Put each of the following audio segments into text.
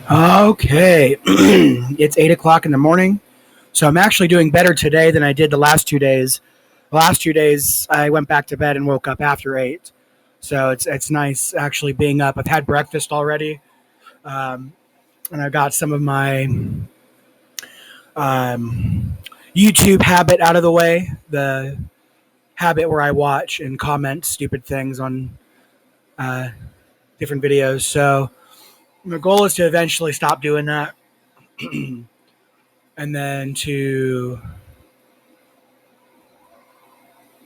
Okay, it's 8 o'clock in the morning, so I'm actually doing better today than I did the last 2 days. The last 2 days, I went back to bed and woke up after 8, so it's nice actually being up. I've had breakfast already, um, and I got some of my um, YouTube habit out of the way. The habit where I watch and comment stupid things on uh, different videos. So my goal is to eventually stop doing that, and then to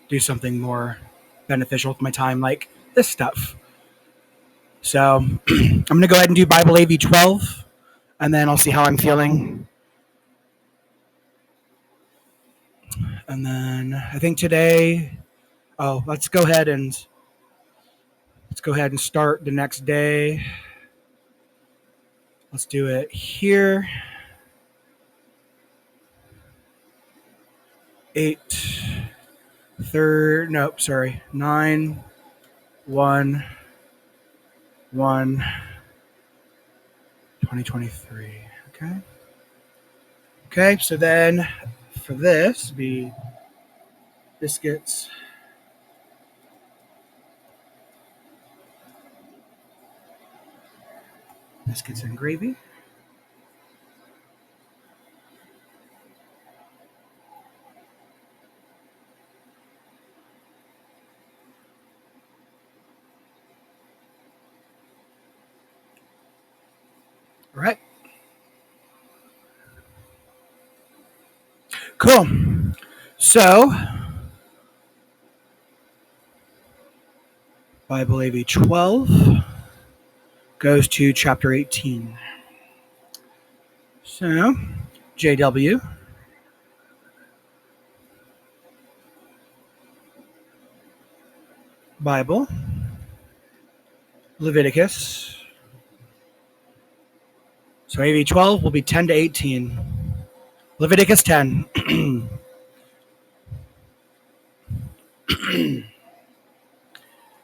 do something more beneficial with my time, like this stuff. So I'm going to go ahead and do Bible AV12, and then I'll see how I'm feeling. And then I think today, let's go ahead and start the next day. Let's do it here. 9, 1, 1, 2023. Okay. Okay, so then for this, be biscuits, and gravy. All right. Cool. So, Bible AV12 goes to chapter 18. So, JW. Bible. Leviticus. So AV12 will be 10 to 18. Leviticus 10.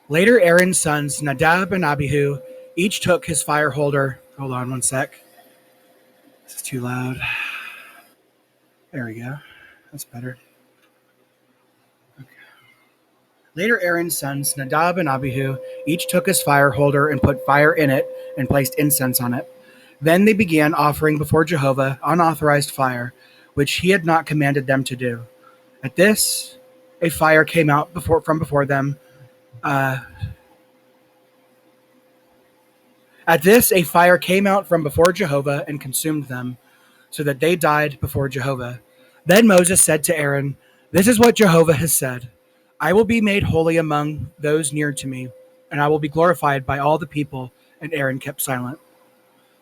Later, Aaron's sons, Nadab and Abihu, each took his fire holder. Hold on one sec. This is too loud. There we go. That's better. Okay. Later, Aaron's sons, Nadab and Abihu, each took his fire holder and put fire in it and placed incense on it. Then they began offering before Jehovah unauthorized fire, which he had not commanded them to do. At this, a fire came out from before them. At this, a fire came out from before Jehovah and consumed them, so that they died before Jehovah. Then Moses said to Aaron, "This is what Jehovah has said. I will be made holy among those near to me, and I will be glorified by all the people." And Aaron kept silent.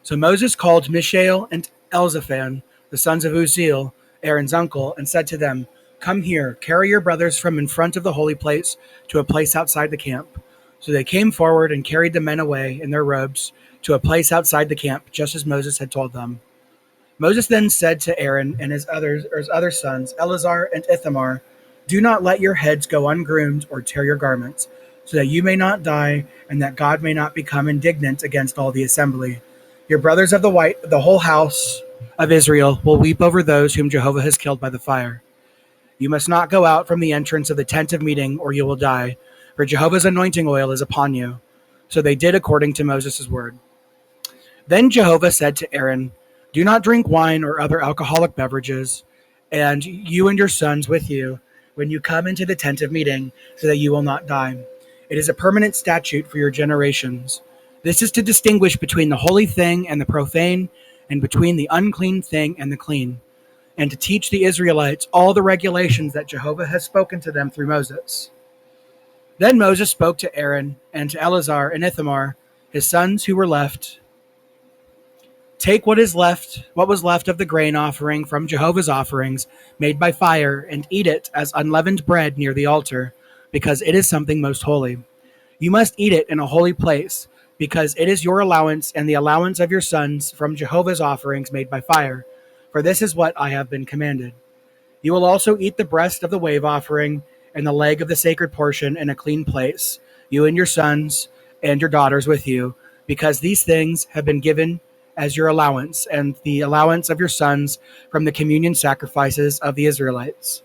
So Moses called Mishael and Elzaphan, the sons of Uzziel, Aaron's uncle, and said to them, "Come here, carry your brothers from in front of the holy place to a place outside the camp." So they came forward and carried the men away in their robes to a place outside the camp, just as Moses had told them. Moses then said to Aaron and his other sons, Eleazar and Ithamar, "Do not let your heads go ungroomed or tear your garments, so that you may not die and that God may not become indignant against all the assembly. Your brothers of the whole house of Israel will weep over those whom Jehovah has killed by the fire. You must not go out from the entrance of the tent of meeting, or you will die, for Jehovah's anointing oil is upon you." So they did according to Moses' word. Then Jehovah said to Aaron, "Do not drink wine or other alcoholic beverages, and you and your sons with you, when you come into the tent of meeting, so that you will not die. It is a permanent statute for your generations. This is to distinguish between the holy thing and the profane, and between the unclean thing and the clean, and to teach the Israelites all the regulations that Jehovah has spoken to them through Moses." Then Moses spoke to Aaron and to Eleazar and Ithamar, his sons who were left. "Take what was left of the grain offering from Jehovah's offerings made by fire, and eat it as unleavened bread near the altar, because it is something most holy. You must eat it in a holy place, because it is your allowance and the allowance of your sons from Jehovah's offerings made by fire, for this is what I have been commanded. You will also eat the breast of the wave offering and the leg of the sacred portion in a clean place, you and your sons and your daughters with you, because these things have been given as your allowance, and the allowance of your sons from the communion sacrifices of the Israelites.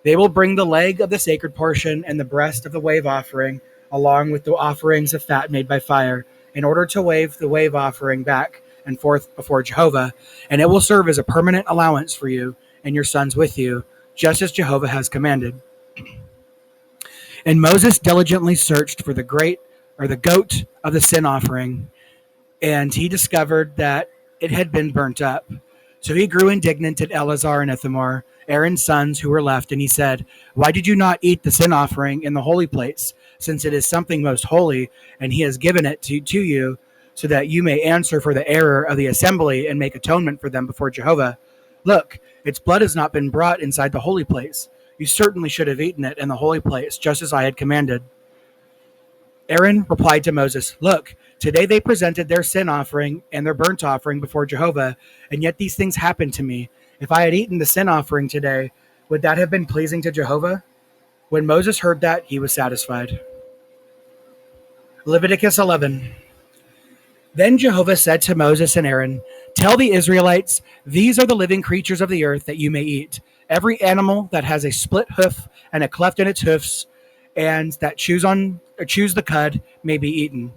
They will bring the leg of the sacred portion and the breast of the wave offering, along with the offerings of fat made by fire, in order to wave the wave offering back and forth before Jehovah, and it will serve as a permanent allowance for you and your sons with you, just as Jehovah has commanded. And Moses diligently searched for the goat of the sin offering, and he discovered that it had been burnt up. So he grew indignant at Eleazar and Ithamar, Aaron's sons who were left, and he said, "Why did you not eat the sin offering in the holy place, since it is something most holy, and he has given it to you, so that you may answer for the error of the assembly and make atonement for them before Jehovah? Look, its blood has not been brought inside the holy place. You certainly should have eaten it in the holy place, just as I had commanded." Aaron replied to Moses, "Look, today they presented their sin offering and their burnt offering before Jehovah, and yet these things happened to me. If I had eaten the sin offering today, would that have been pleasing to Jehovah?" When Moses heard that, he was satisfied. Leviticus 11. Then Jehovah said to Moses and Aaron, "Tell the Israelites, these are the living creatures of the earth that you may eat. Every animal that has a split hoof and a cleft in its hoofs, and that chews the cud may be eaten.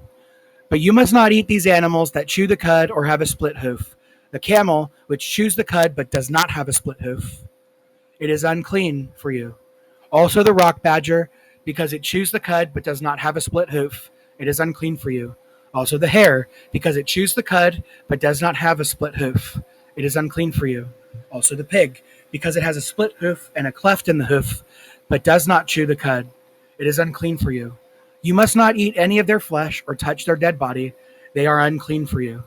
But you must not eat these animals that chew the cud or have a split hoof. The camel, which chews the cud but does not have a split hoof, it is unclean for you. Also the rock badger, because it chews the cud but does not have a split hoof, it is unclean for you. Also the hare, because it chews the cud but does not have a split hoof, it is unclean for you. Also the pig, because it has a split hoof and a cleft in the hoof, but does not chew the cud, it is unclean for you. You must not eat any of their flesh or touch their dead body. They are unclean for you.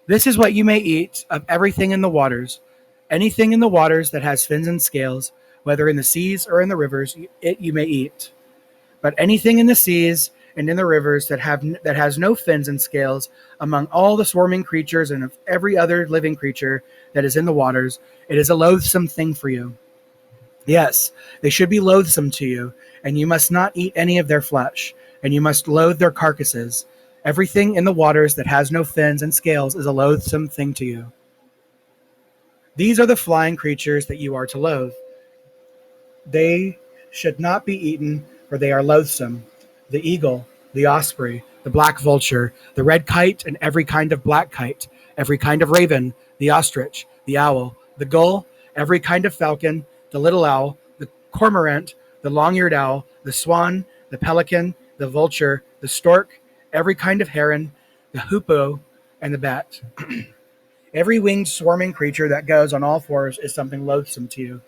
This is what you may eat of everything in the waters. Anything in the waters that has fins and scales, whether in the seas or in the rivers, it you may eat. But anything in the seas and in the rivers that has no fins and scales, among all the swarming creatures and of every other living creature that is in the waters, it is a loathsome thing for you. Yes, they should be loathsome to you, and you must not eat any of their flesh, and you must loathe their carcasses. Everything in the waters that has no fins and scales is a loathsome thing to you. These are the flying creatures that you are to loathe. They should not be eaten, for they are loathsome: the eagle, the osprey, the black vulture, the red kite, and every kind of black kite, every kind of raven, the ostrich, the owl, the gull, every kind of falcon, the little owl, the cormorant, the long-eared owl, the swan, the pelican, the vulture, the stork, every kind of heron, the hoopoe, and the bat. Every winged swarming creature that goes on all fours is something loathsome to you.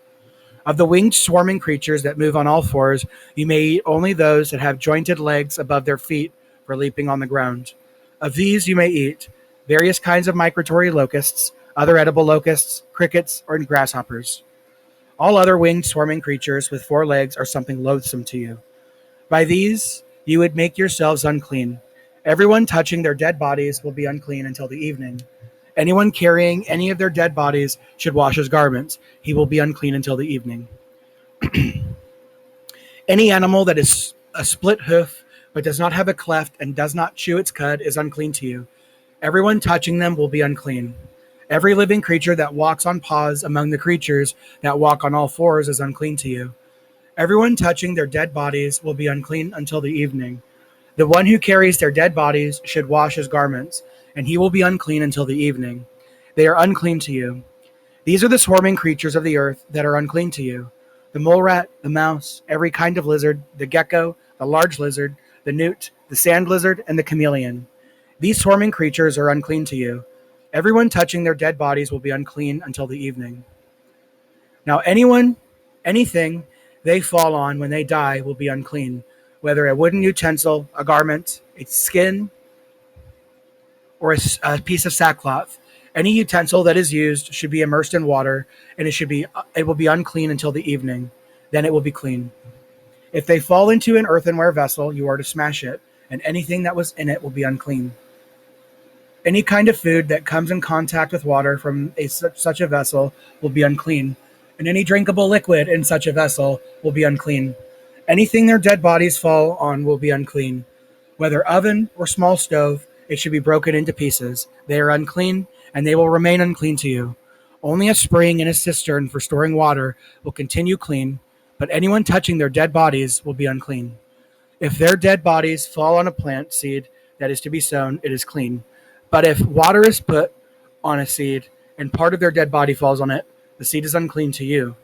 Of the winged swarming creatures that move on all fours, you may eat only those that have jointed legs above their feet for leaping on the ground. Of these you may eat various kinds of migratory locusts, other edible locusts, crickets, or grasshoppers. All other winged swarming creatures with 4 legs are something loathsome to you. By these you would make yourselves unclean. Everyone touching their dead bodies will be unclean until the evening. Anyone carrying any of their dead bodies should wash his garments. He will be unclean until the evening. Any animal that is a split hoof but does not have a cleft and does not chew its cud is unclean to you. Everyone touching them will be unclean. Every living creature that walks on paws among the creatures that walk on all fours is unclean to you. Everyone touching their dead bodies will be unclean until the evening. The one who carries their dead bodies should wash his garments, and he will be unclean until the evening. They are unclean to you. These are the swarming creatures of the earth that are unclean to you: the mole rat, the mouse, every kind of lizard, the gecko, the large lizard, the newt, the sand lizard, and the chameleon. These swarming creatures are unclean to you. Everyone touching their dead bodies will be unclean until the evening. Now anything they fall on when they die will be unclean, whether a wooden utensil, a garment, a skin, or a piece of sackcloth. Any utensil that is used should be immersed in water, and it will be unclean until the evening. Then it will be clean. If they fall into an earthenware vessel, you are to smash it, and anything that was in it will be unclean. Any kind of food that comes in contact with water from such a vessel will be unclean, and any drinkable liquid in such a vessel will be unclean. Anything their dead bodies fall on will be unclean, whether oven or small stove, it should be broken into pieces. They are unclean, and they will remain unclean to you. Only a spring and a cistern for storing water will continue clean, but anyone touching their dead bodies will be unclean. If their dead bodies fall on a plant seed that is to be sown, it is clean. But if water is put on a seed and part of their dead body falls on it, the seed is unclean to you.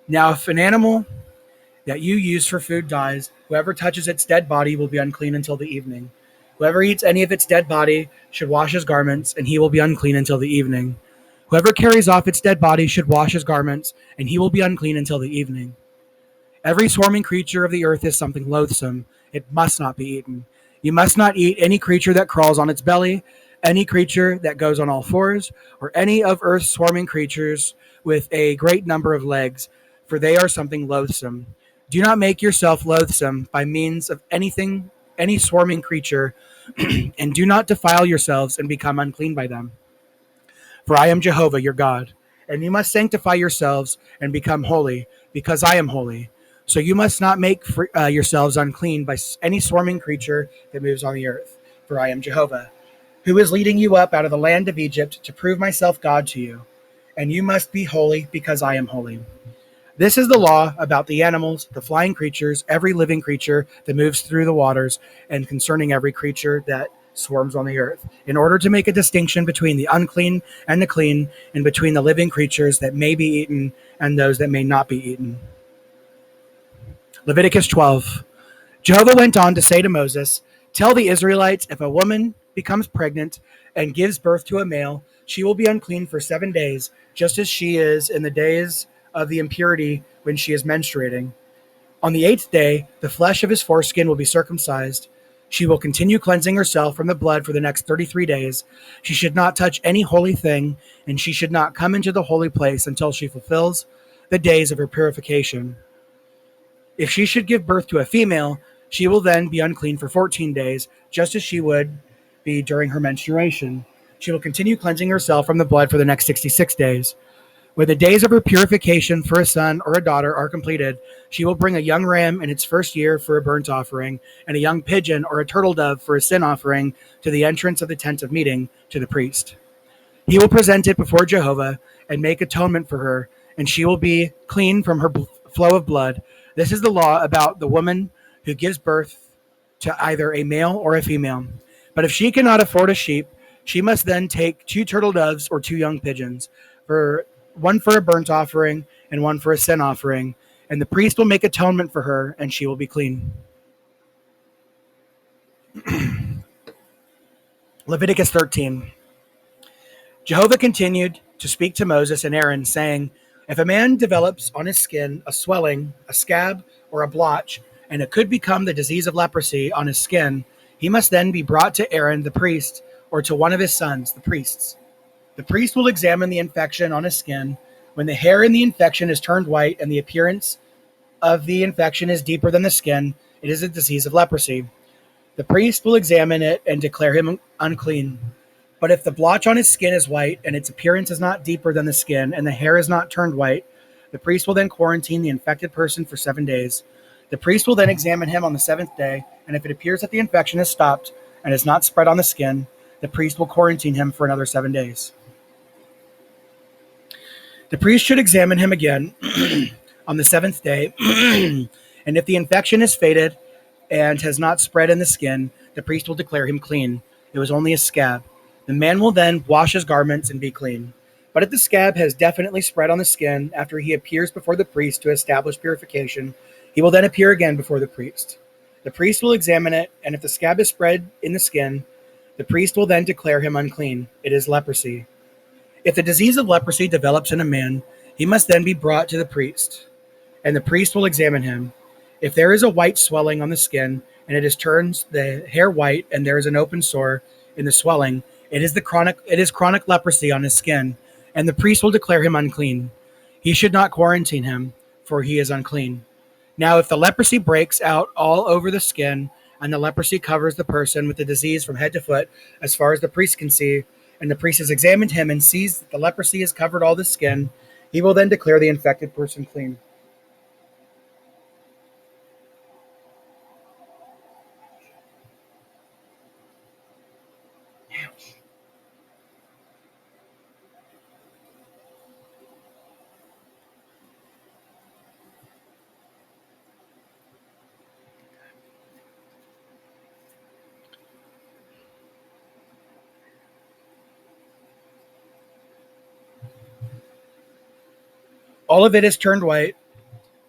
Now, if an animal that you use for food dies, whoever touches its dead body will be unclean until the evening. Whoever eats any of its dead body should wash his garments, and he will be unclean until the evening. Whoever carries off its dead body should wash his garments, and he will be unclean until the evening. Every swarming creature of the earth is something loathsome. It must not be eaten. You must not eat any creature that crawls on its belly, any creature that goes on all fours, or any of earth's swarming creatures with a great number of legs, for they are something loathsome. Do not make yourself loathsome by means of any swarming creature, and do not defile yourselves and become unclean by them. For I am Jehovah your God, and you must sanctify yourselves and become holy, because I am holy. So you must not make yourselves unclean by any swarming creature that moves on the earth. For I am Jehovah, who is leading you up out of the land of Egypt to prove myself God to you. And you must be holy, because I am holy. This is the law about the animals, the flying creatures, every living creature that moves through the waters, and concerning every creature that swarms on the earth, in order to make a distinction between the unclean and the clean, and between the living creatures that may be eaten and those that may not be eaten. Leviticus 12. Jehovah went on to say to Moses, "Tell the Israelites, if a woman becomes pregnant and gives birth to a male, she will be unclean for 7 days, just as she is in the days of the impurity when she is menstruating. On the 8th day, the flesh of his foreskin will be circumcised. She will continue cleansing herself from the blood for the next 33 days. She should not touch any holy thing, and she should not come into the holy place until she fulfills the days of her purification. If she should give birth to a female, she will then be unclean for 14 days, just as she would be during her menstruation. She will continue cleansing herself from the blood for the next 66 days. When the days of her purification for a son or a daughter are completed, she will bring a young ram in its first year for a burnt offering, and a young pigeon or a turtle dove for a sin offering to the entrance of the tent of meeting to the priest. He will present it before Jehovah and make atonement for her, and she will be clean from her flow of blood. This is the law about the woman who gives birth to either a male or a female. But if she cannot afford a sheep, she must then take 2 turtle doves or 2 young pigeons, one for a burnt offering and one for a sin offering, and the priest will make atonement for her, and she will be clean." Leviticus 13. Jehovah continued to speak to Moses and Aaron, saying, "If a man develops on his skin a swelling, a scab, or a blotch, and it could become the disease of leprosy on his skin, he must then be brought to Aaron the priest, or to one of his sons, the priests. The priest will examine the infection on his skin. When the hair in the infection is turned white and the appearance of the infection is deeper than the skin, it is a disease of leprosy. The priest will examine it and declare him unclean. But if the blotch on his skin is white and its appearance is not deeper than the skin and the hair is not turned white, the priest will then quarantine the infected person for 7 days. The priest will then examine him on the 7th day, and if it appears that the infection has stopped and is not spread on the skin, the priest will quarantine him for another 7 days. The priest should examine him again on the 7th day, and if the infection is faded and has not spread in the skin, the priest will declare him clean. It was only a scab. The man will then wash his garments and be clean. But if the scab has definitely spread on the skin after he appears before the priest to establish purification, he will then appear again before the priest. The priest will examine it, and if the scab is spread in the skin, the priest will then declare him unclean. It is leprosy. If the disease of leprosy develops in a man, he must then be brought to the priest, and the priest will examine him. If there is a white swelling on the skin, and it turns the hair white, and there is an open sore in the swelling, it is chronic leprosy on his skin, and the priest will declare him unclean. He should not quarantine him, for he is unclean. Now, if the leprosy breaks out all over the skin, and the leprosy covers the person with the disease from head to foot, as far as the priest can see, and the priest has examined him and sees that the leprosy has covered all the skin, he will then declare the infected person clean. all of it is turned white,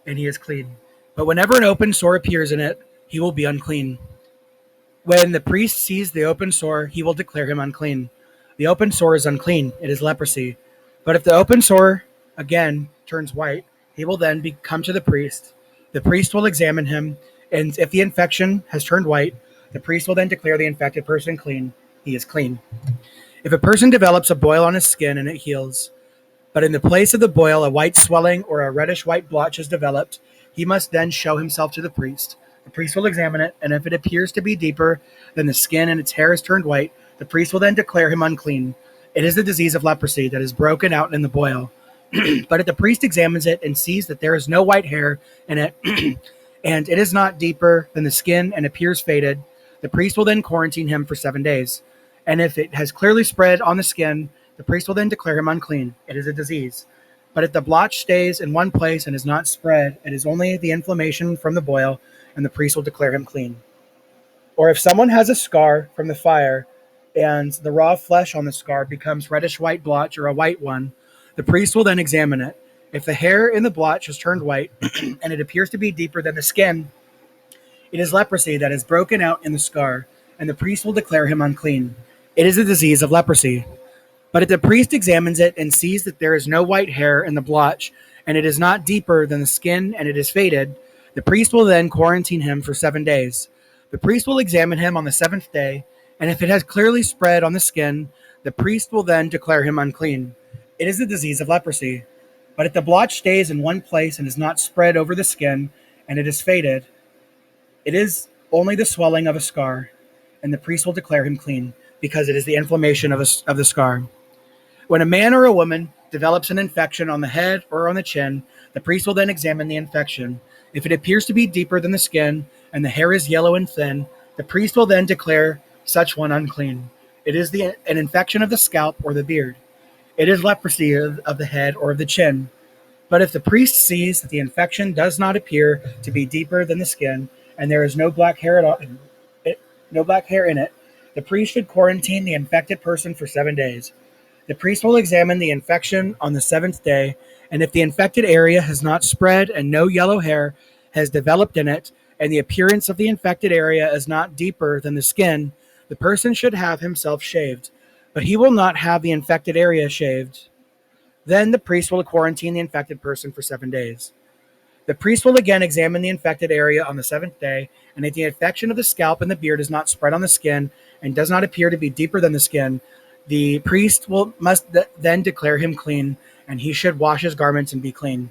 and he is clean. But whenever an open sore appears in it, he will be unclean. When the priest sees the open sore, he will declare him unclean. The open sore is unclean, it is leprosy. But if the open sore again turns white, he will then come to the priest. The priest will examine him, and if the infection has turned white, the priest will then declare the infected person clean. He is clean. If a person develops a boil on his skin and it heals, but in the place of the boil a white swelling or a reddish-white blotch is developed, he must then show himself to the priest. The priest will examine it, and if it appears to be deeper than the skin and its hair is turned white, the priest will then declare him unclean. It is the disease of leprosy that is broken out in the boil. But if the priest examines it and sees that there is no white hair in it, and it is not deeper than the skin and appears faded, the priest will then quarantine him for 7 days. And if it has clearly spread on the skin, the priest will then declare him unclean. It is a disease. But if the blotch stays in one place and is not spread, it is only the inflammation from the boil, and the priest will declare him clean. Or if someone has a scar from the fire, and the raw flesh on the scar becomes reddish-white blotch or a white one, the priest will then examine it. If the hair in the blotch has turned white, and it appears to be deeper than the skin, it is leprosy that is broken out in the scar, and the priest will declare him unclean. It is a disease of leprosy. But if the priest examines it and sees that there is no white hair in the blotch, and it is not deeper than the skin and it is faded, the priest will then quarantine him for 7 days. The priest will examine him on the 7th day, and if it has clearly spread on the skin, the priest will then declare him unclean. It is the disease of leprosy. But if the blotch stays in one place and is not spread over the skin, and it is faded, it is only the swelling of a scar, and the priest will declare him clean, because it is the inflammation of the scar. When a man or a woman develops an infection on the head or on the chin, the priest will then examine the infection. If it appears to be deeper than the skin and the hair is yellow and thin, the priest will then declare such one unclean. It is an infection of the scalp or the beard. It is leprosy of the head or of the chin. But if the priest sees that the infection does not appear to be deeper than the skin and there is no black hair in it, the priest should quarantine the infected person for 7 days. The priest will examine the infection on the 7th day, and if the infected area has not spread and no yellow hair has developed in it, and the appearance of the infected area is not deeper than the skin, the person should have himself shaved, but he will not have the infected area shaved. Then the priest will quarantine the infected person for 7 days. The priest will again examine the infected area on the 7th day, and if the infection of the scalp and the beard is not spread on the skin and does not appear to be deeper than the skin, the priest must then declare him clean, and he should wash his garments and be clean.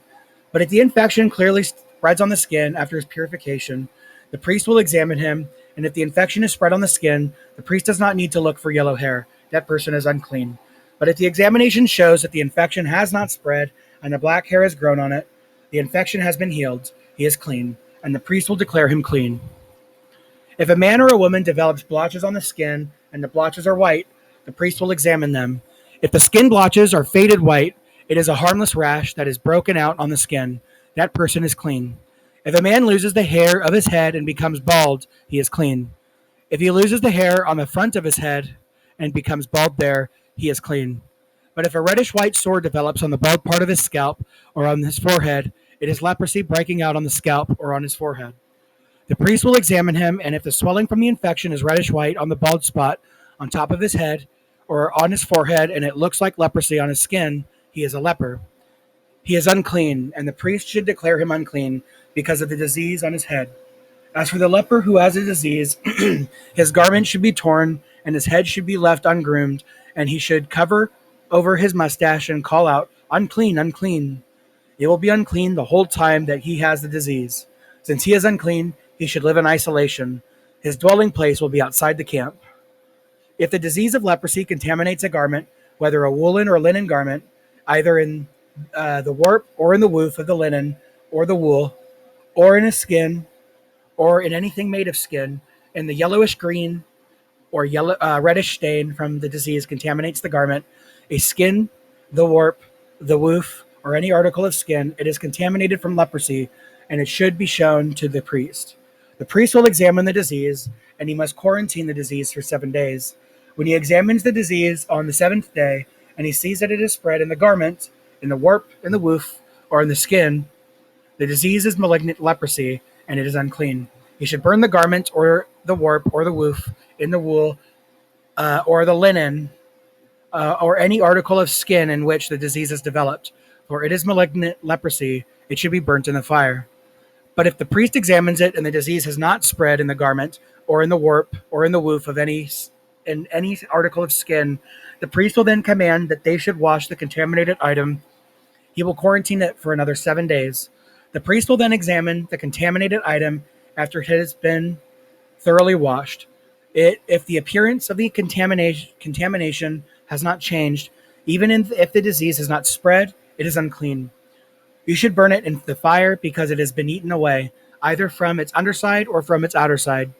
But if the infection clearly spreads on the skin after his purification, the priest will examine him, and if the infection is spread on the skin, the priest does not need to look for yellow hair. That person is unclean. But if the examination shows that the infection has not spread and the black hair has grown on it, the infection has been healed, he is clean, and the priest will declare him clean. If a man or a woman develops blotches on the skin and the blotches are white, the priest will examine them. If the skin blotches are faded white, it is a harmless rash that is broken out on the skin. That person is clean. If a man loses the hair of his head and becomes bald, he is clean. If he loses the hair on the front of his head and becomes bald there, he is clean. But if a reddish-white sore develops on the bald part of his scalp or on his forehead, it is leprosy breaking out on the scalp or on his forehead. The priest will examine him, and if the swelling from the infection is reddish-white on the bald spot on top of his head or on his forehead, and it looks like leprosy on his skin, he is a leper. He is unclean, and the priest should declare him unclean because of the disease on his head. As for the leper who has a disease, his garment should be torn, and his head should be left ungroomed, and he should cover over his mustache and call out, "Unclean, unclean." It will be unclean the whole time that he has the disease. Since he is unclean, he should live in isolation. His dwelling place will be outside the camp. If the disease of leprosy contaminates a garment, whether a woolen or linen garment, either in the warp or in the woof of the linen or the wool, or in a skin, or in anything made of skin, and the yellowish green or yellow reddish stain from the disease contaminates the garment, a skin, the warp, the woof, or any article of skin, it is contaminated from leprosy, and it should be shown to the priest. The priest will examine the disease, and he must quarantine the disease for 7 days. When he examines the disease on the 7th day, and he sees that it is spread in the garment, in the warp, in the woof, or in the skin, the disease is malignant leprosy, and it is unclean. He should burn the garment or the warp or the woof in the wool or the linen or any article of skin in which the disease is developed, for it is malignant leprosy. It should be burnt in the fire. But if the priest examines it and the disease has not spread in the garment or in the warp or in the woof of any article of skin, the priest will then command that they should wash the contaminated item. He will quarantine it for another 7 days. The priest will then examine the contaminated item after it has been thoroughly washed. If the appearance of the contamination has not changed, even if the disease has not spread, it is unclean. You should burn it in the fire because it has been eaten away, either from its underside or from its outer side.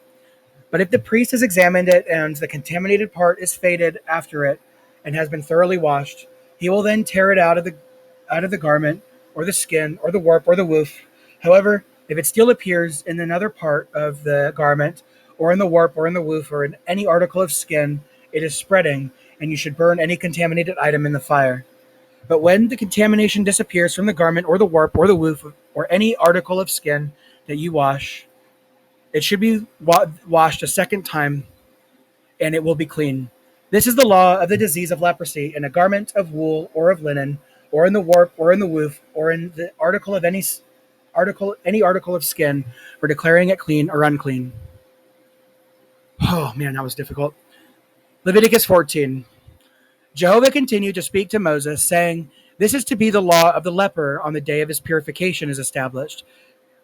But if the priest has examined it and the contaminated part is faded after it and has been thoroughly washed, he will then tear it out of the garment or the skin or the warp or the woof. However, if it still appears in another part of the garment or in the warp or in the woof or in any article of skin, it is spreading, and you should burn any contaminated item in the fire. But when the contamination disappears from the garment or the warp or the woof or any article of skin that you wash, it should be washed a second time, and it will be clean. This is the law of the disease of leprosy in a garment of wool or of linen, or in the warp or in the woof, or in the article of any article of skin, for declaring it clean or unclean. Oh man, that was difficult. Leviticus 14. Jehovah continued to speak to Moses, saying, "This is to be the law of the leper on the day of his purification is established,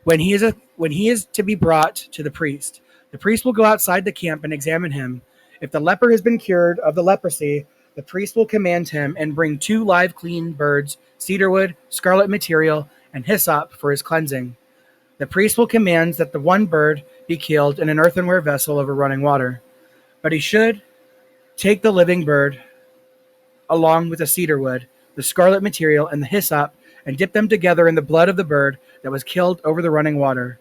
when he is to be brought to the priest. The priest will go outside the camp and examine him. If the leper has been cured of the leprosy, the priest will command him and bring 2 live clean birds, cedarwood, scarlet material, and hyssop for his cleansing. The priest will command that the one bird be killed in an earthenware vessel over running water. But he should take the living bird along with the cedarwood, the scarlet material, and the hyssop, and dip them together in the blood of the bird that was killed over the running water.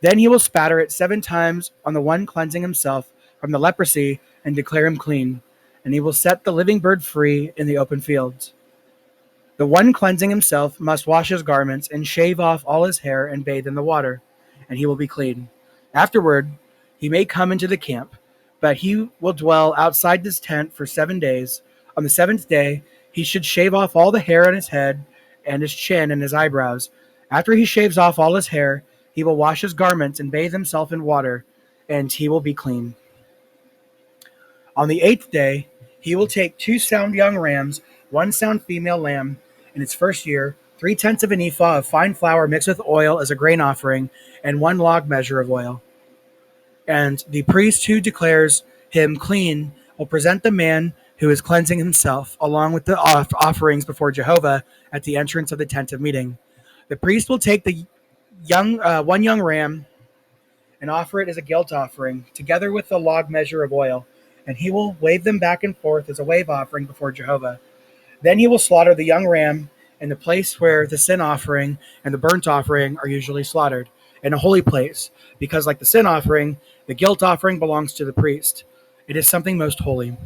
Then he will spatter it 7 times on the one cleansing himself from the leprosy and declare him clean, and he will set the living bird free in the open fields. The one cleansing himself must wash his garments and shave off all his hair and bathe in the water, and he will be clean. Afterward, he may come into the camp, but he will dwell outside this tent for 7 days. On the 7th day, he should shave off all the hair on his head and his chin and his eyebrows. After he shaves off all his hair, he will wash his garments and bathe himself in water, and he will be clean. On the 8th day, he will take 2 sound young rams, 1 sound female lamb in its first year, 3/10 of an ephah of fine flour mixed with oil as a grain offering, and 1 log measure of oil. And the priest who declares him clean will present the man who is cleansing himself, along with the offerings before Jehovah at the entrance of the tent of meeting. The priest will take the one young ram and offer it as a guilt offering, together with the log measure of oil, and he will wave them back and forth as a wave offering before Jehovah. Then he will slaughter the young ram in the place where the sin offering and the burnt offering are usually slaughtered, in a holy place, because like the sin offering, the guilt offering belongs to the priest. It is something most holy.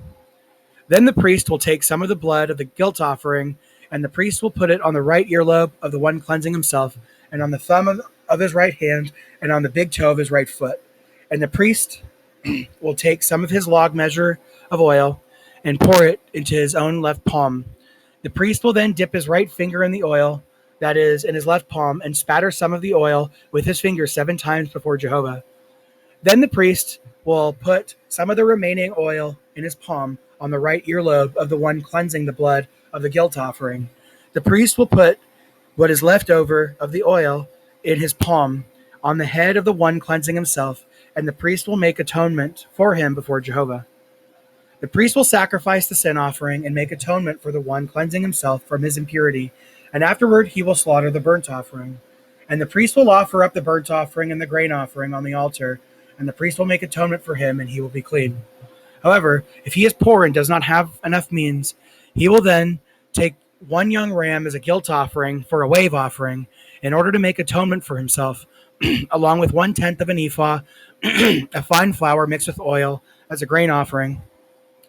Then the priest will take some of the blood of the guilt offering, and the priest will put it on the right earlobe of the one cleansing himself, and on the thumb of his right hand, and on the big toe of his right foot. And the priest will take some of his log measure of oil and pour it into his own left palm. The priest will then dip his right finger in the oil that is in his left palm and spatter some of the oil with his finger 7 times before Jehovah. Then the priest will put some of the remaining oil in his palm on the right earlobe of the one cleansing the blood of the guilt offering. The priest will put what is left over of the oil in his palm on the head of the one cleansing himself, and the priest will make atonement for him before Jehovah. The priest will sacrifice the sin offering and make atonement for the one cleansing himself from his impurity, and afterward he will slaughter the burnt offering. And the priest will offer up the burnt offering and the grain offering on the altar, and the priest will make atonement for him, and he will be clean. However, if he is poor and does not have enough means, he will then take 1 young ram as a guilt offering for a wave offering in order to make atonement for himself, along with 1/10 of an ephah of fine flour mixed with oil as a grain offering,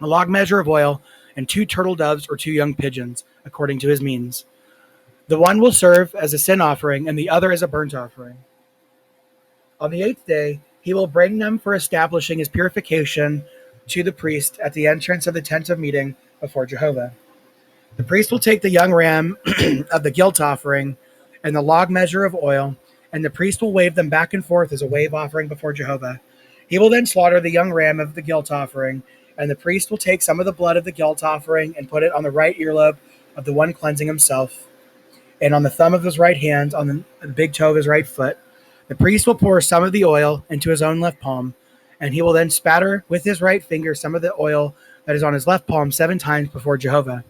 a log measure of oil, and 2 turtle doves or 2 young pigeons, according to his means. The one will serve as a sin offering, and the other as a burnt offering. On the 8th day, he will bring them for establishing his purification to the priest at the entrance of the tent of meeting before Jehovah. The priest will take the young ram of the guilt offering and the log measure of oil, and the priest will wave them back and forth as a wave offering before Jehovah. He will then slaughter the young ram of the guilt offering, and the priest will take some of the blood of the guilt offering and put it on the right earlobe of the one cleansing himself, and on the thumb of his right hand, on the big toe of his right foot. The priest will pour some of the oil into his own left palm, and he will then spatter with his right finger some of the oil that is on his left palm 7 times before Jehovah.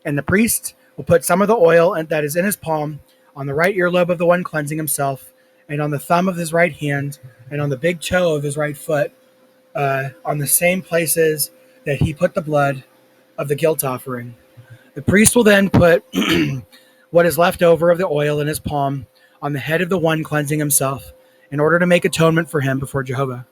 And the priest will put some of the oil that is in his palm on the right earlobe of the one cleansing himself, and on the thumb of his right hand, and on the big toe of his right foot, on the same places that he put the blood of the guilt offering. The priest will then put what is left over of the oil in his palm on the head of the one cleansing himself, in order to make atonement for him before Jehovah.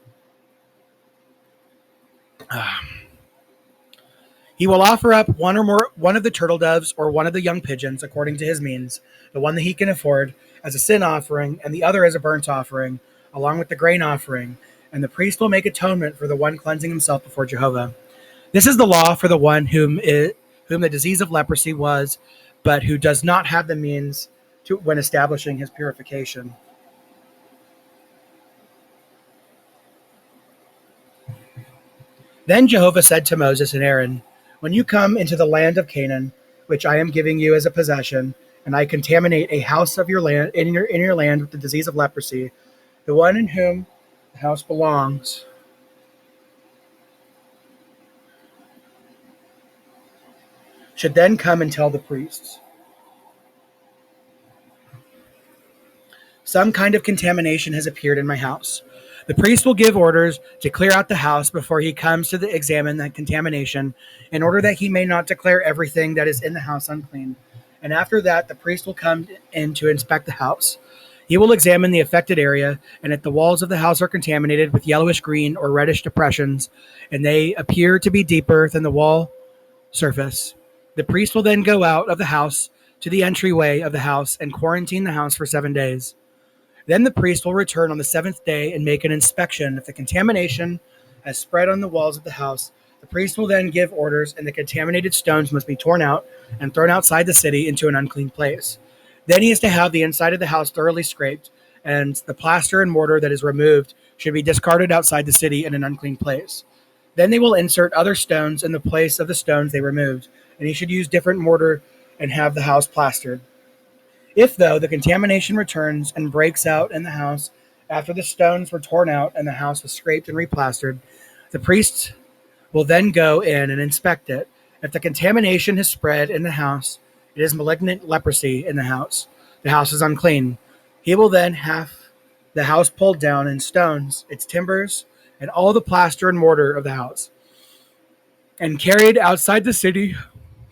He will offer up one of the turtle doves or one of the young pigeons, according to his means, the one that he can afford, as a sin offering, and the other as a burnt offering, along with the grain offering. And the priest will make atonement for the one cleansing himself before Jehovah. This is the law for the one whom the disease of leprosy was, but who does not have the means when establishing his purification. Then Jehovah said to Moses and Aaron, "When you come into the land of Canaan, which I am giving you as a possession, and I contaminate a house of your land in your land with the disease of leprosy, the one in whom the house belongs should then come and tell the priests. Some kind of contamination has appeared in my house. The priest will give orders to clear out the house before he comes to examine that contamination, in order that he may not declare everything that is in the house unclean. And after that, the priest will come in to inspect the house. He will examine the affected area, and if the walls of the house are contaminated with yellowish green or reddish depressions, and they appear to be deeper than the wall surface, the priest will then go out of the house to the entryway of the house and quarantine the house for 7 days. Then the priest will return on the 7th day and make an inspection. If the contamination has spread on the walls of the house, the priest will then give orders, and the contaminated stones must be torn out and thrown outside the city into an unclean place. Then he is to have the inside of the house thoroughly scraped, and the plaster and mortar that is removed should be discarded outside the city in an unclean place. Then they will insert other stones in the place of the stones they removed, and he should use different mortar and have the house plastered. If, though, the contamination returns and breaks out in the house after the stones were torn out and the house was scraped and replastered, the priest will then go in and inspect it. If the contamination has spread in the house, it is malignant leprosy in the house. The house is unclean. He will then have the house pulled down, and stones, its timbers, and all the plaster and mortar of the house, and carried outside the city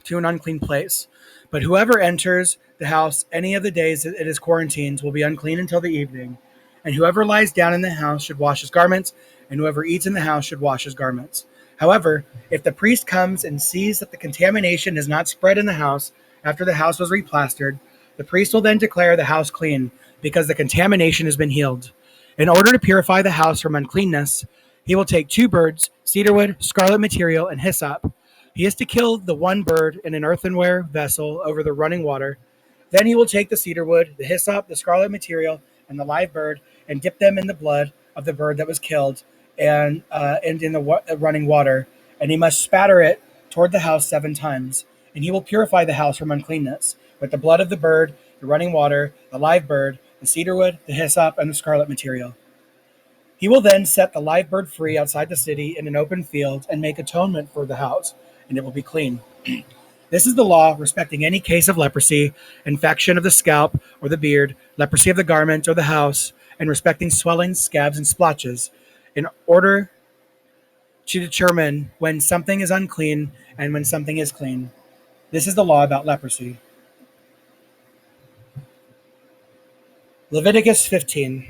to an unclean place. But whoever enters the house any of the days that it is quarantined will be unclean until the evening. And whoever lies down in the house should wash his garments, and whoever eats in the house should wash his garments. However, if the priest comes and sees that the contamination has not spread in the house after the house was replastered, the priest will then declare the house clean, because the contamination has been healed. In order to purify the house from uncleanness, he will take 2 birds, cedarwood, scarlet material, and hyssop. He is to kill the one bird in an earthenware vessel over the running water. Then he will take the cedarwood, the hyssop, the scarlet material, and the live bird, and dip them in the blood of the bird that was killed and in the running water. And he must spatter it toward the house 7 times. And he will purify the house from uncleanness with the blood of the bird, the running water, the live bird, the cedarwood, the hyssop, and the scarlet material. He will then set the live bird free outside the city in an open field and make atonement for the house, and it will be clean. This is the law respecting any case of leprosy, infection of the scalp or the beard, leprosy of the garment or the house, and respecting swellings, scabs, and splotches, in order to determine when something is unclean and when something is clean. This is the law about leprosy. Leviticus 15.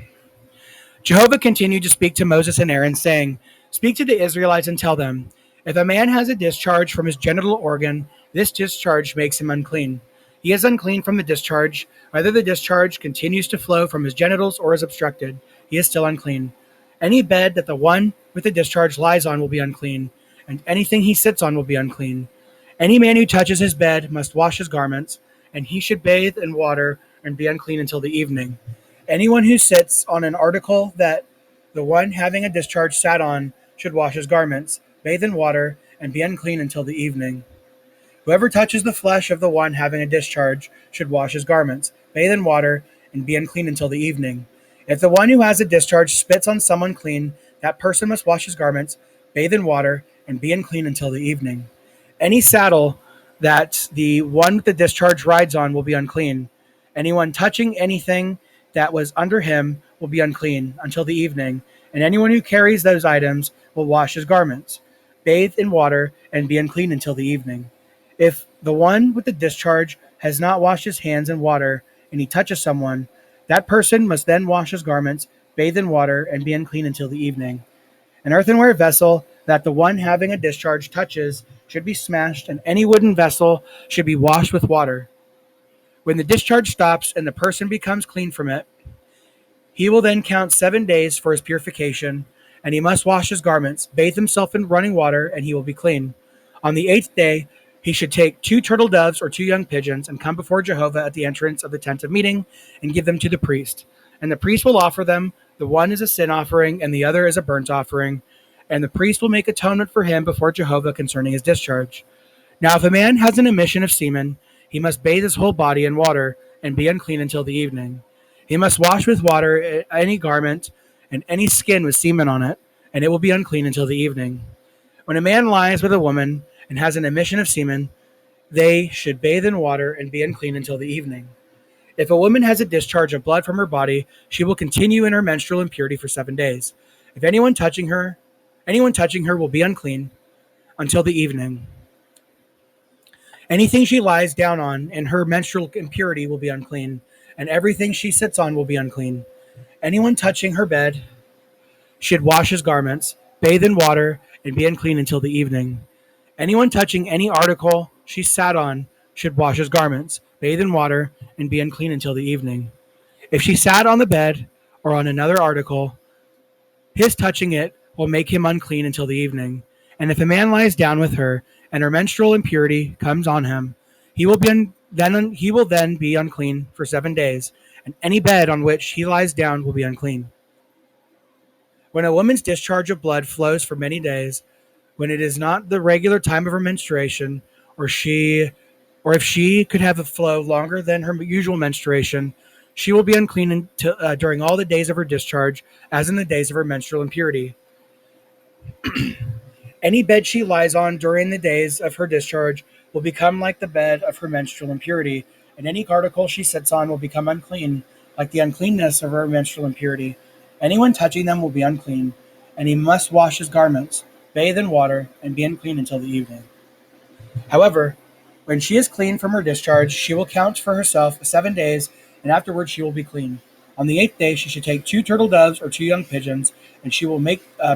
Jehovah continued to speak to Moses and Aaron, saying, "Speak to the Israelites and tell them, if a man has a discharge from his genital organ, this discharge makes him unclean. He is unclean from the discharge. Whether the discharge continues to flow from his genitals or is obstructed, he is still unclean. Any bed that the one with the discharge lies on will be unclean, and anything he sits on will be unclean. Any man who touches his bed must wash his garments, and he should bathe in water and be unclean until the evening. Anyone who sits on an article that the one having a discharge sat on should wash his garments, bathe in water, and be unclean until the evening. Whoever touches the flesh of the one having a discharge should wash his garments, bathe in water, and be unclean until the evening. If the one who has a discharge spits on someone clean, that person must wash his garments, bathe in water, and be unclean until the evening. Any saddle that the one with the discharge rides on will be unclean. Anyone touching anything that was under him will be unclean until the evening, and anyone who carries those items will wash his garments, bathe in water, and be unclean until the evening. If the one with the discharge has not washed his hands in water and he touches someone, that person must then wash his garments, bathe in water, and be unclean until the evening. An earthenware vessel that the one having a discharge touches should be smashed, and any wooden vessel should be washed with water. When the discharge stops and the person becomes clean from it, he will then count 7 days for his purification, and he must wash his garments, bathe himself in running water, and he will be clean. On the 8th day, he should take 2 turtle doves or 2 young pigeons and come before Jehovah at the entrance of the tent of meeting and give them to the priest. And the priest will offer them. The one is a sin offering and the other is a burnt offering. And the priest will make atonement for him before Jehovah concerning his discharge. Now, if a man has an emission of semen, he must bathe his whole body in water and be unclean until the evening. He must wash with water any garment and any skin with semen on it, and it will be unclean until the evening. When a man lies with a woman and has an emission of semen, they should bathe in water and be unclean until the evening. If a woman has a discharge of blood from her body, she will continue in her menstrual impurity for 7 days. If anyone touching her will be unclean until the evening. Anything she lies down on in her menstrual impurity will be unclean, and everything she sits on will be unclean. Anyone touching her bed should wash his garments, bathe in water, and be unclean until the evening. Anyone touching any article she sat on should wash his garments, bathe in water, and be unclean until the evening. If she sat on the bed or on another article, his touching it will make him unclean until the evening. And if a man lies down with her and her menstrual impurity comes on him, he will then be unclean for 7 days, and any bed on which he lies down will be unclean. When a woman's discharge of blood flows for many days, when it is not the regular time of her menstruation, or if she could have a flow longer than her usual menstruation, she will be unclean during all the days of her discharge, as in the days of her menstrual impurity. Any bed she lies on during the days of her discharge will become like the bed of her menstrual impurity, and any article she sits on will become unclean, like the uncleanness of her menstrual impurity. Anyone touching them will be unclean, and he must wash his garments, bathe in water, and be unclean until the evening. However, when she is clean from her discharge, she will count for herself 7 days, and afterwards she will be clean. On the 8th day, she should take 2 turtle doves or 2 young pigeons, and she will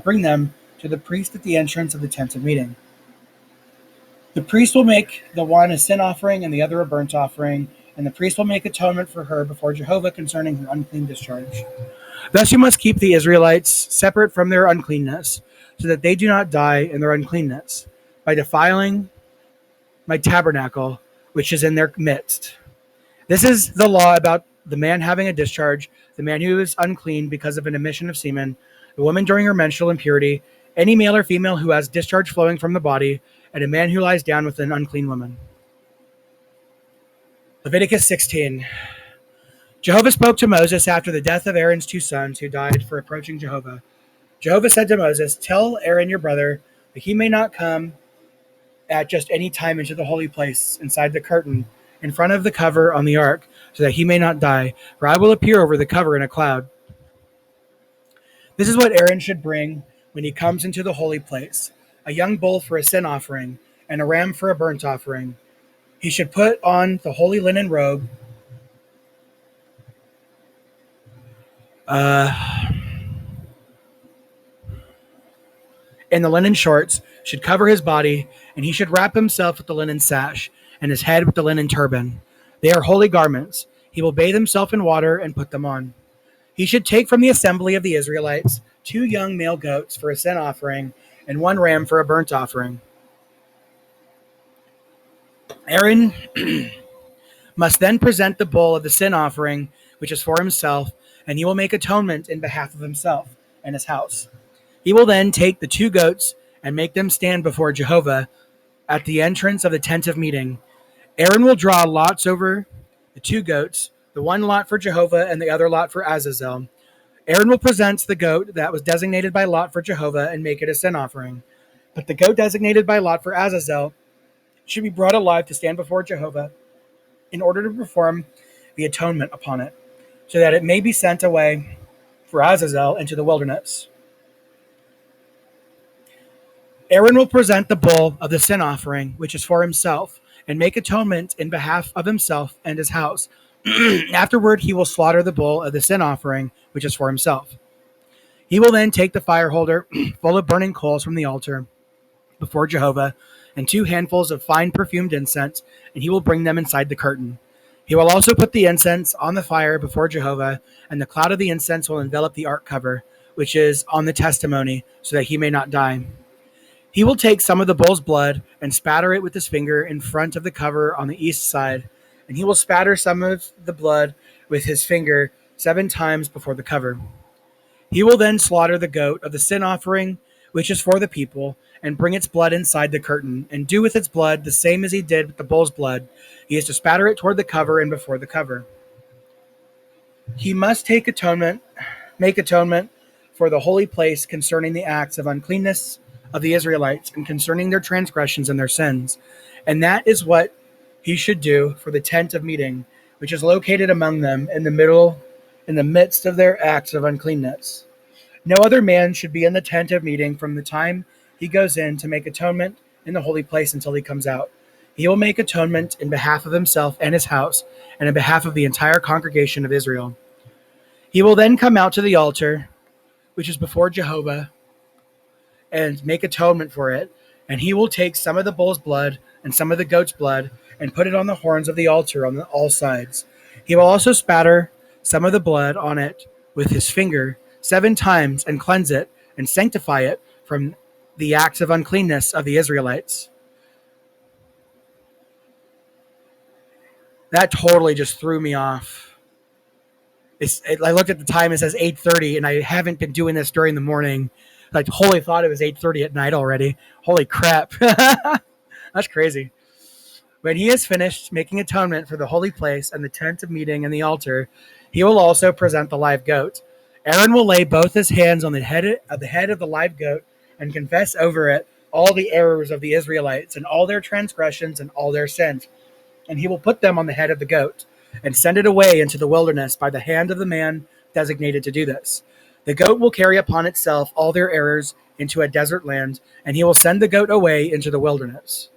bring them to the priest at the entrance of the tent of meeting. The priest will make the one a sin offering and the other a burnt offering, and the priest will make atonement for her before Jehovah concerning her unclean discharge. Thus you must keep the Israelites separate from their uncleanness, so that they do not die in their uncleanness, by defiling my tabernacle, which is in their midst. This is the law about the man having a discharge, the man who is unclean because of an emission of semen, the woman during her menstrual impurity, any male or female who has discharge flowing from the body, and a man who lies down with an unclean woman. Leviticus 16. Jehovah spoke to Moses after the death of Aaron's 2 sons who died for approaching Jehovah. Jehovah said to Moses, "Tell Aaron your brother that he may not come at just any time into the holy place inside the curtain in front of the cover on the ark, so that he may not die, for I will appear over the cover in a cloud." This is what Aaron should bring when he comes into the holy place: a young bull for a sin offering and a ram for a burnt offering. He should put on the holy linen robe, and the linen shorts should cover his body, and he should wrap himself with the linen sash, and his head with the linen turban. They are holy garments. He will bathe himself in water and put them on. He should take from the assembly of the Israelites 2 young male goats for a sin offering and 1 ram for a burnt offering. Aaron must then present the bull of the sin offering, which is for himself, and he will make atonement in behalf of himself and his house. He will then take the 2 goats and make them stand before Jehovah at the entrance of the tent of meeting. Aaron will draw lots over the 2 goats, the one lot for Jehovah and the other lot for Azazel. Aaron will present the goat that was designated by lot for Jehovah and make it a sin offering. But the goat designated by lot for Azazel should be brought alive to stand before Jehovah in order to perform the atonement upon it, so that it may be sent away for Azazel into the wilderness. Aaron will present the bull of the sin offering, which is for himself, and make atonement in behalf of himself and his house. Afterward, he will slaughter the bull of the sin offering, which is for himself. He will then take the fire holder full of burning coals from the altar before Jehovah, and 2 handfuls of fine perfumed incense, and he will bring them inside the curtain. He will also put the incense on the fire before Jehovah, and the cloud of the incense will envelop the ark cover, which is on the testimony, so that he may not die. He will take some of the bull's blood and spatter it with his finger in front of the cover on the east side, and he will spatter some of the blood with his finger 7 times before the cover. He will then slaughter the goat of the sin offering, which is for the people, and bring its blood inside the curtain, and do with its blood the same as he did with the bull's blood. He is to spatter it toward the cover and before the cover. He must make atonement for the holy place concerning the acts of uncleanness of the Israelites and concerning their transgressions and their sins. And that is what he should do for the tent of meeting, which is located among them in the midst of their acts of uncleanness. No other man should be in the tent of meeting from the time he goes in to make atonement in the holy place until he comes out. He will make atonement in behalf of himself and his house, and in behalf of the entire congregation of Israel. He will then come out to the altar, which is before Jehovah, and make atonement for it. And he will take some of the bull's blood and some of the goat's blood and put it on the horns of the altar on all sides. He will also spatter some of the blood on it with his finger 7 times and cleanse it and sanctify it from the acts of uncleanness of the Israelites. That totally just threw me off. I looked at the time, it says 8:30, and I haven't been doing this during the morning. I totally thought it was 8:30 at night already. Holy crap. That's crazy. When he has finished making atonement for the holy place and the tent of meeting and the altar, he will also present the live goat. Aaron will lay both his hands on the head of the live goat and confess over it all the errors of the Israelites and all their transgressions and all their sins. And he will put them on the head of the goat and send it away into the wilderness by the hand of the man designated to do this. The goat will carry upon itself all their errors into a desert land, and he will send the goat away into the wilderness.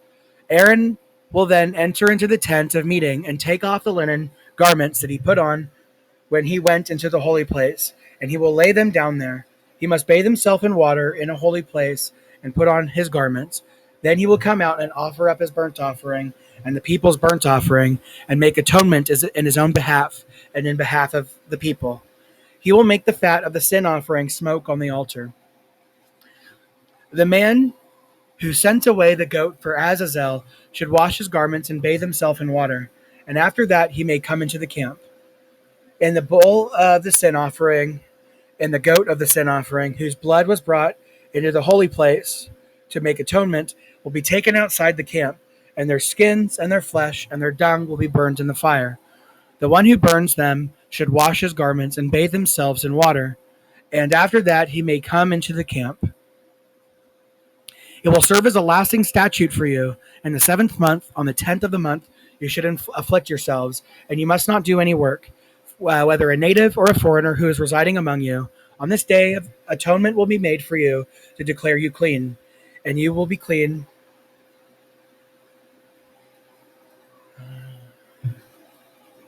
Aaron will then enter into the tent of meeting and take off the linen garments that he put on when he went into the holy place, and he will lay them down there. He must bathe himself in water in a holy place and put on his garments. Then he will come out and offer up his burnt offering and the people's burnt offering and make atonement in his own behalf and in behalf of the people. He will make the fat of the sin offering smoke on the altar. The man who sent away the goat for Azazel should wash his garments and bathe himself in water, and after that he may come into the camp. And the bull of the sin offering and the goat of the sin offering, whose blood was brought into the holy place to make atonement, will be taken outside the camp, and their skins and their flesh and their dung will be burned in the fire. The one who burns them should wash his garments and bathe themselves in water, and after that he may come into the camp. It will serve as a lasting statute for you. In the 7th month, on the 10th of the month, you should afflict yourselves, and you must not do any work, whether a native or a foreigner who is residing among you. On this day, atonement will be made for you to declare you clean, and you will be clean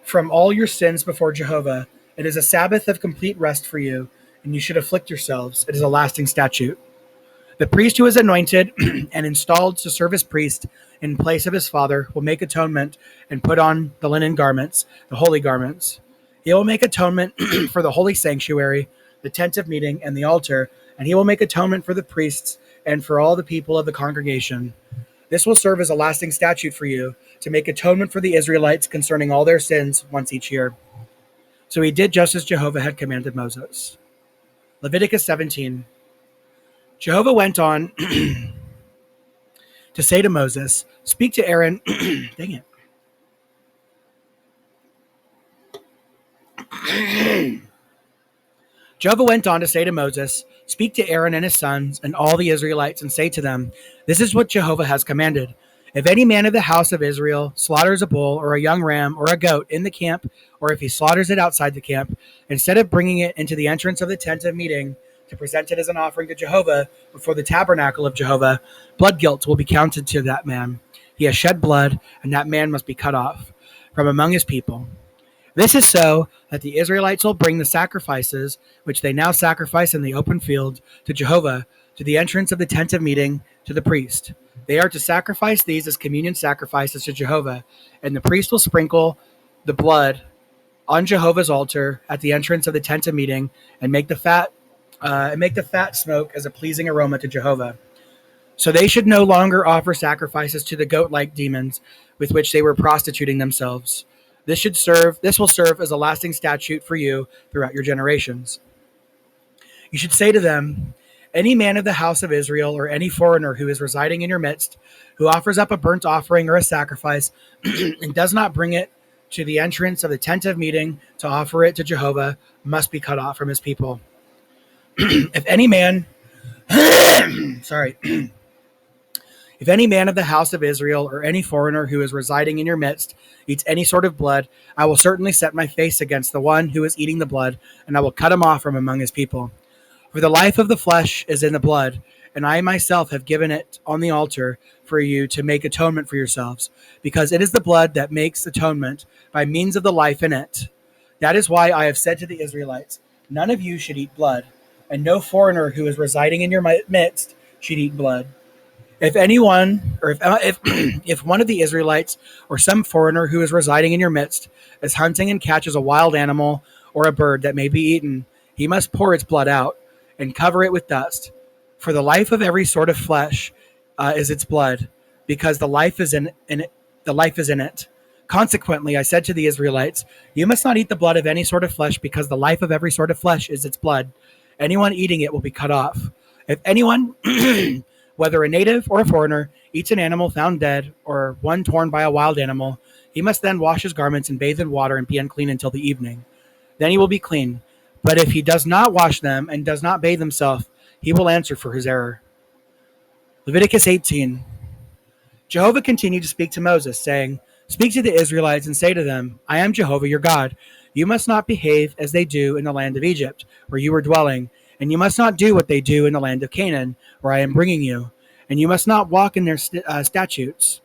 from all your sins before Jehovah. It is a Sabbath of complete rest for you, and you should afflict yourselves. It is a lasting statute. The priest who is anointed and installed to serve as priest in place of his father will make atonement and put on the linen garments, the holy garments. He will make atonement for the holy sanctuary, the tent of meeting, and the altar, and he will make atonement for the priests and for all the people of the congregation. This will serve as a lasting statute for you to make atonement for the Israelites concerning all their sins once each year. So he did just as Jehovah had commanded Moses. Leviticus 17. Jehovah went on to say to Moses, speak to Aaron. Dang it. Jehovah went on to say to Moses, speak to Aaron and his sons and all the Israelites and say to them, this is what Jehovah has commanded. If any man of the house of Israel slaughters a bull or a young ram or a goat in the camp, or if he slaughters it outside the camp, instead of bringing it into the entrance of the tent of meeting to present it as an offering to Jehovah before the tabernacle of Jehovah, blood guilt will be counted to that man. He has shed blood, and that man must be cut off from among his people. This is so that the Israelites will bring the sacrifices, which they now sacrifice in the open field, to Jehovah, to the entrance of the tent of meeting, to the priest. They are to sacrifice these as communion sacrifices to Jehovah, and the priest will sprinkle the blood on Jehovah's altar at the entrance of the tent of meeting, and make the fat smoke as a pleasing aroma to Jehovah. So they should no longer offer sacrifices to the goat-like demons with which they were prostituting themselves. This will serve as a lasting statute for you throughout your generations. You should say to them, any man of the house of Israel or any foreigner who is residing in your midst, who offers up a burnt offering or a sacrifice and does not bring it to the entrance of the tent of meeting to offer it to Jehovah, must be cut off from his people. If any man If any man of the house of Israel or any foreigner who is residing in your midst eats any sort of blood, I will certainly set my face against the one who is eating the blood, and I will cut him off from among his people. For the life of the flesh is in the blood, and I myself have given it on the altar for you to make atonement for yourselves, because it is the blood that makes atonement by means of the life in it. That is why I have said to the Israelites, none of you should eat blood, and no foreigner who is residing in your midst should eat blood. If anyone, or if one of the Israelites or some foreigner who is residing in your midst is hunting and catches a wild animal or a bird that may be eaten, he must pour its blood out and cover it with dust. For the life of every sort of flesh is its blood, because the life is in it. The life is in it. Consequently, I said to the Israelites, you must not eat the blood of any sort of flesh, because the life of every sort of flesh is its blood. Anyone eating it will be cut off. If anyone whether a native or a foreigner eats an animal found dead or one torn by a wild animal, he must then wash his garments and bathe in water and be unclean until the evening. Then he will be clean. But if he does not wash them and does not bathe himself, he will answer for his error. Leviticus 18. Jehovah continued to speak to Moses, saying, speak to the Israelites and say to them, I am Jehovah your God. You must not behave as they do in the land of Egypt, where you were dwelling, and you must not do what they do in the land of Canaan, where I am bringing you, and you must not walk in their statutes.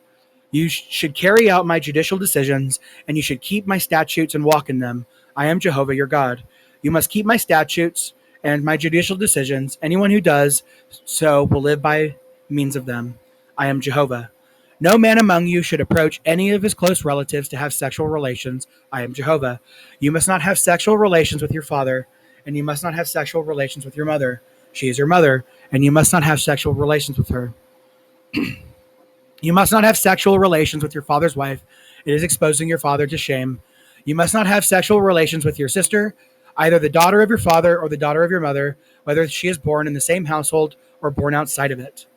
You should carry out my judicial decisions, and you should keep my statutes and walk in them. I am Jehovah your God. You must keep my statutes and my judicial decisions. Anyone who does so will live by means of them. I am Jehovah. No man among you should approach any of his close relatives to have sexual relations. I am Jehovah. You must not have sexual relations with your father, and you must not have sexual relations with your mother. She is your mother, and you must not have sexual relations with her. You must not have sexual relations with your father's wife. It is exposing your father to shame. You must not have sexual relations with your sister, either the daughter of your father or the daughter of your mother, whether she is born in the same household or born outside of it.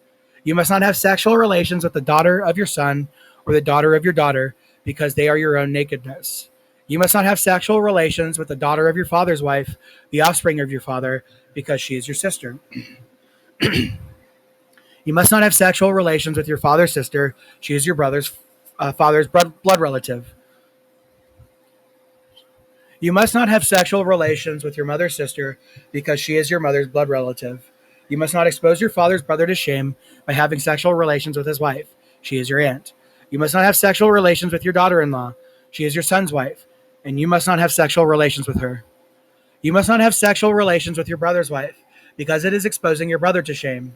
You must not have sexual relations with the daughter of your son or the daughter of your daughter, because they are your own nakedness. You must not have sexual relations with the daughter of your father's wife, the offspring of your father, because she is your sister. You must not have sexual relations with your father's sister. She is your father's blood relative. You must not have sexual relations with your mother's sister, because she is your mother's blood relative. You must not expose your father's brother to shame by having sexual relations with his wife. She is your aunt. You must not have sexual relations with your daughter-in-law. She is your son's wife, and you must not have sexual relations with her. You must not have sexual relations with your brother's wife, because it is exposing your brother to shame.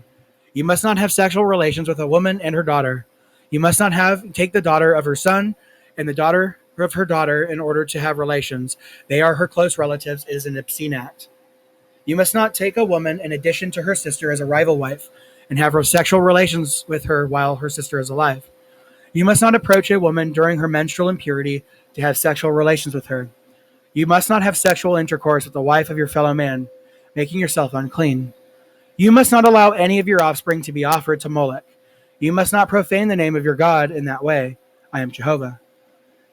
You must not have sexual relations with a woman and her daughter. You must not take the daughter of her son and the daughter of her daughter in order to have relations. They are her close relatives. It is an obscene act. You must not take a woman in addition to her sister as a rival wife and have sexual relations with her while her sister is alive. You must not approach a woman during her menstrual impurity to have sexual relations with her. You must not have sexual intercourse with the wife of your fellow man, making yourself unclean. You must not allow any of your offspring to be offered to Molech. You must not profane the name of your God in that way. I am Jehovah.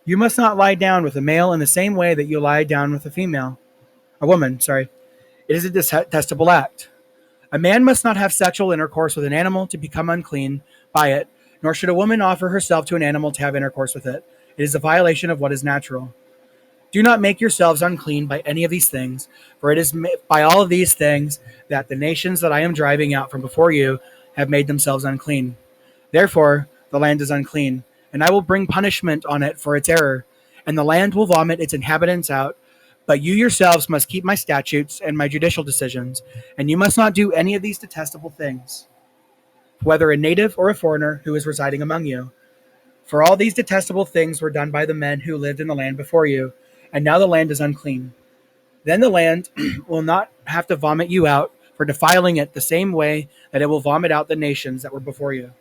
You must not lie down with a male in the same way that you lie down with a woman. It is a detestable act. A man must not have sexual intercourse with an animal to become unclean by it, nor should a woman offer herself to an animal to have intercourse with it. It is a violation of what is natural. Do not make yourselves unclean by any of these things, for it is by all of these things that the nations that I am driving out from before you have made themselves unclean. Therefore, the land is unclean, and I will bring punishment on it for its error, and the land will vomit its inhabitants out. But you yourselves must keep my statutes and my judicial decisions, and you must not do any of these detestable things, whether a native or a foreigner who is residing among you. For all these detestable things were done by the men who lived in the land before you, and now the land is unclean. Then the land will not have to vomit you out for defiling it the same way that it will vomit out the nations that were before you.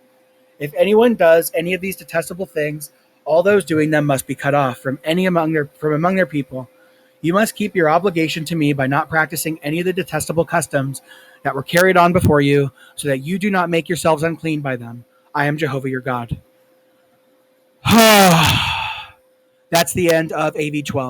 If anyone does any of these detestable things, all those doing them must be cut off from among their people. You must keep your obligation to me by not practicing any of the detestable customs that were carried on before you, so that you do not make yourselves unclean by them. I am Jehovah your God. That's the end of AV12.